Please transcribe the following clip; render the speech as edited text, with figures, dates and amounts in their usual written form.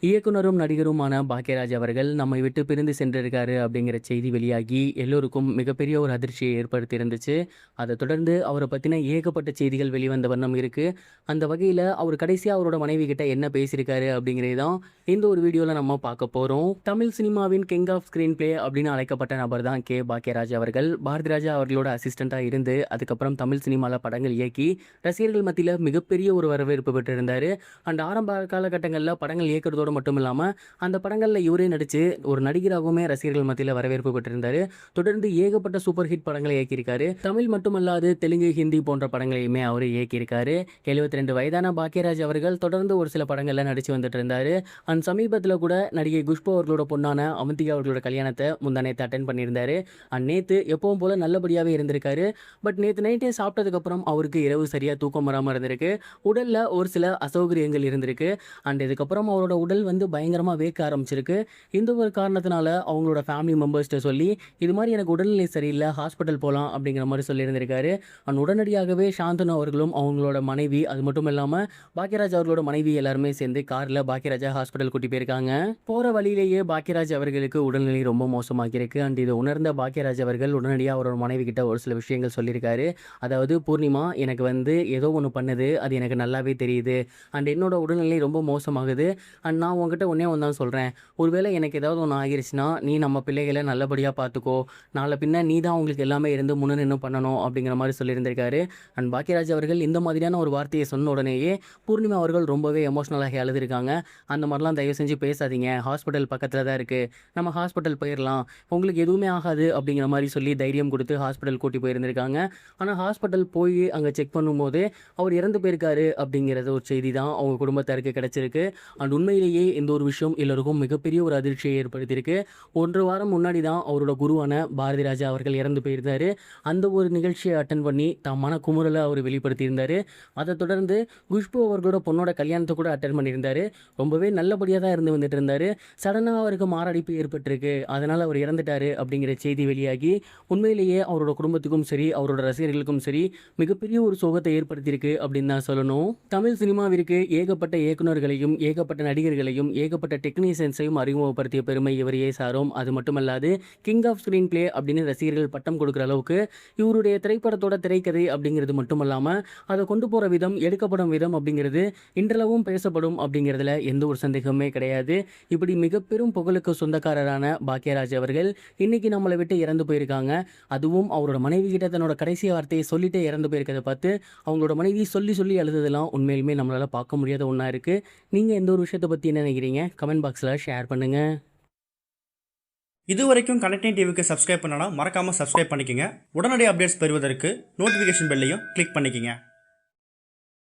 இயக்குனரும் நடிகருமான பாக்கியராஜ் அவர்கள் நம்மை விட்டு பிரிந்து சென்றிருக்காரு அப்படிங்கிற செய்தி வெளியாகி எல்லோருக்கும் மிகப்பெரிய ஒரு அதிர்ச்சியை ஏற்படுத்தி இருந்துச்சு. அதை தொடர்ந்து அவரை பற்றின ஏகப்பட்ட செய்திகள் வெளிவந்த வண்ணம் இருக்கு. அந்த வகையில் அவர் கடைசியாக அவரோட மனைவி கிட்ட என்ன பேசியிருக்காரு அப்படிங்கிறது தான் இந்த ஒரு வீடியோவில் நம்ம பார்க்க போகிறோம். தமிழ் சினிமாவின் கிங் ஆஃப் ஸ்க்ரீன் பிளே அப்படின்னு அழைக்கப்பட்ட நபர் தான் கே பாக்கியராஜ் அவர்கள். பாரதிராஜா அவர்களோட அசிஸ்டண்ட்டாக இருந்து அதுக்கப்புறம் தமிழ் சினிமாவில் படங்கள் இயக்கி ரசிகர்கள் மத்தியில் மிகப்பெரிய ஒரு வரவேற்பு பெற்றிருந்தார். அண்ட் ஆரம்ப காலகட்டங்களில் படங்கள் இயக்கிறதோட மட்டும் இல்லாமல் அந்த படங்களில் இவரே நடித்து ஒரு நடிகராகவுமே ரசிகர்கள் மத்தியில் வரவேற்பு பெற்றிருந்தார். தொடர்ந்து ஏகப்பட்ட சூப்பர் ஹிட் படங்களை இயக்கியிருக்காரு. தமிழ் மட்டுமல்லாது தெலுங்கு, ஹிந்தி போன்ற படங்களையுமே அவர் இயக்கியிருக்காரு. 72 வயதான பாக்கியராஜ் அவர்கள் தொடர்ந்து ஒரு சில படங்களில் நடித்து வந்துட்டு இருந்தார். அண்ட் சமீபத்தில் கூட நடிகை குஷ்பு அவர்களோட பொண்ணான அவந்திகா அவர்களோட கல்யாணத்தை முந்தானேத்து அட்டென்ட் பண்ணியிருந்தார். அண்ட் நேற்று எப்பவும் போல நல்லபடியாகவே இருந்திருக்காரு. பட் நேற்று நைட்டே சாப்பிட்டதுக்கப்புறம் அவருக்கு இரவு சரியாக தூக்கம் வராமல் இருந்திருக்கு. உடலில் ஒரு சில அசௌகரியங்கள் இருந்திருக்கு. அண்ட் இதுக்கப்புறம் அவரோட உடல் பயங்கரமாக வேக்க ஆரம்பிச்சிருக்கு. இந்த ஒரு காரணத்தினால அவங்களோட ஃபேமிலி மெம்பர்ஸ்கிட்ட சொல்லி இது மாதிரி எனக்கு உடல்நிலை சரியில்லை, ஹாஸ்பிட்டல் போகலாம் அப்படிங்கிற மாதிரி சொல்லியிருந்திருக்காரு. அண்ட் உடனடியாகவே சாந்தனு அவர்களும் அவங்களோட மனைவி, அது மட்டும் இல்லாமல் பாக்கியராஜ் அவர்களோட மனைவி எல்லாருமே சேர்ந்து காரில் பாக்கியராஜா ஹாஸ்பிட்டல் கூட்டி போயிருக்காங்க. போகிற வழியிலேயே பாக்கியராஜ் அவர்களுக்கு உடல்நிலை ரொம்ப மோசமாகிருக்கு. அண்ட் இதை உணர்ந்த பாக்கியராஜ் அவர்கள் உடனடியாக அவரோட மனைவி கிட்ட ஒரு சில விஷயங்கள் சொல்லியிருக்காரு. அதாவது, பூர்ணிமா, எனக்கு ஏதோ ஒன்று பண்ணுது, அது எனக்கு நல்லாவே தெரியுது. அண்ட் என்னோட உடல்நிலை ரொம்ப மோசமாகுது. அண்ட் நான் உங்ககிட்ட ஒன்றே ஒன்று தான் சொல்கிறேன். ஒருவேளை எனக்கு ஏதாவது ஒன்று ஆகிருச்சுன்னா நீ நம்ம பிள்ளைகளை நல்லபடியாக பார்த்துக்கோ. நாளை பின்ன நீ தான் அவங்களுக்கு எல்லாமே இருந்து முன்னே பண்ணணும் அப்படிங்கிற மாதிரி சொல்லியிருந்திருக்காரு. அண்ட் பாக்கியராஜ் அவர்கள் இந்த மாதிரியான ஒரு வார்த்தையை சொன்ன உடனேயே பூர்ணிமா அவர்கள் ரொம்பவே எமோஷ்னலாகி அழுதுருக்காங்க. அந்த மாதிரிலாம் தயவு செஞ்சு பேசாதீங்க, ஹாஸ்பிட்டல் பக்கத்தில் தான் இருக்குது, நம்ம ஹாஸ்பிட்டல் போயிடலாம், உங்களுக்கு எதுவுமே ஆகாது அப்படிங்கிற மாதிரி சொல்லி தைரியம் கொடுத்து ஹாஸ்பிட்டல் கூட்டி போயிருந்திருக்காங்க. ஆனால் ஹாஸ்பிட்டல் போய் அங்கே செக் பண்ணும்போது அவர் இறந்து போயிருக்காரு அப்படிங்கிறது ஒரு செய்தி தான் அவங்க குடும்பத்தாருக்கு கிடைச்சிருக்கு. அண்ட் உண்மையிலேயே இந்த ஒரு விஷயம் எல்லோருக்கும் மிகப்பெரிய ஒரு அதிர்ச்சியை ஏற்படுத்தியிருக்கு. 1 வாரம் முன்னாடி தான் அவரோட குருவான பாரதிராஜா அவர்கள் இறந்து போயிருந்தார். அந்த ஒரு நிகழ்ச்சியை அட்டன் பண்ணி தம் மன குமுறலை அவர் வெளிப்படுத்தியிருந்தார். அதை தொடர்ந்து குஷ்பு அவர்களோட பொண்ணோட கல்யாணத்தை கூட அட்டன் பண்ணியிருந்தார். ரொம்பவே நல்லபடியாக தான் இருந்து வந்துட்டு இருந்தார். சடனாக அவருக்கு மாரடைப்பு ஏற்பட்டிருக்கு, அதனால் அவர் இறந்துட்டார் அப்படிங்கிற செய்தி வெளியாகி உண்மையிலேயே அவரோட குடும்பத்துக்கும் சரி அவரோட ரசிகர்களுக்கும் சரி மிகப்பெரிய ஒரு சோகத்தை ஏற்படுத்தியிருக்கு அப்படின்னு தான் சொல்லணும். தமிழ் சினிமாவிற்கு ஏகப்பட்ட இயக்குநர்களையும் ஏகப்பட்ட நடிகர்களையும் ஏகப்பட்ட டெக்னீஷியன்ஸையும் அறிமுகப்படுத்திய பெருமை இவரையே சாரும். அது மட்டுமல்லாது கிங் ஆஃப் ஸ்க்ரீன் பிளே அப்படின்னு ரசிகர்கள் பட்டம் கொடுக்குற அளவுக்கு இவருடைய திரைப்படத்தோட திரைக்கதை அப்படிங்கிறது மட்டுமல்லாமல் அதை கொண்டு போகிற விதம், எடுக்கப்படும் விதம் அப்படிங்கிறது இன்றளவும் பேசப்படும் அப்படிங்கிறதுல எந்த ஒரு சந்தேகமே கிடையாது. இப்படி மிக பெரும் புகழுக்கு சொந்தக்காரரான பாக்கியராஜ் அவர்கள் இன்னைக்கு நம்மளை விட்டு இறந்து போயிருக்காங்க. அதுவும் அவரோட மனைவி கிட்ட தன்னோட கடைசி வார்த்தையை சொல்லிட்டு இறந்து போயிருக்கிறத பார்த்து அவங்களோட மனைவி சொல்லி சொல்லி அழுததெல்லாம் உண்மையிலுமே நம்மளால் பார்க்க முடியாத ஒன்றா இருக்குது. நீங்கள் எந்த ஒரு விஷயத்தை பற்றி என்ன நினைக்கிறீங்க? கமெண்ட் பாக்ஸில் ஷேர் பண்ணுங்கள். இது வரைக்கும் கனெக்டிங் டிவிக்கு சப்ஸ்கிரைப் பண்ணனா மறக்காமல் சப்ஸ்கிரைப் பண்ணிக்கங்க. உடனடி அப்டேட்ஸ் பெறுவதற்கு நோட்டிஃபிகேஷன் பெல்லையும் கிளிக் பண்ணிக்கங்க.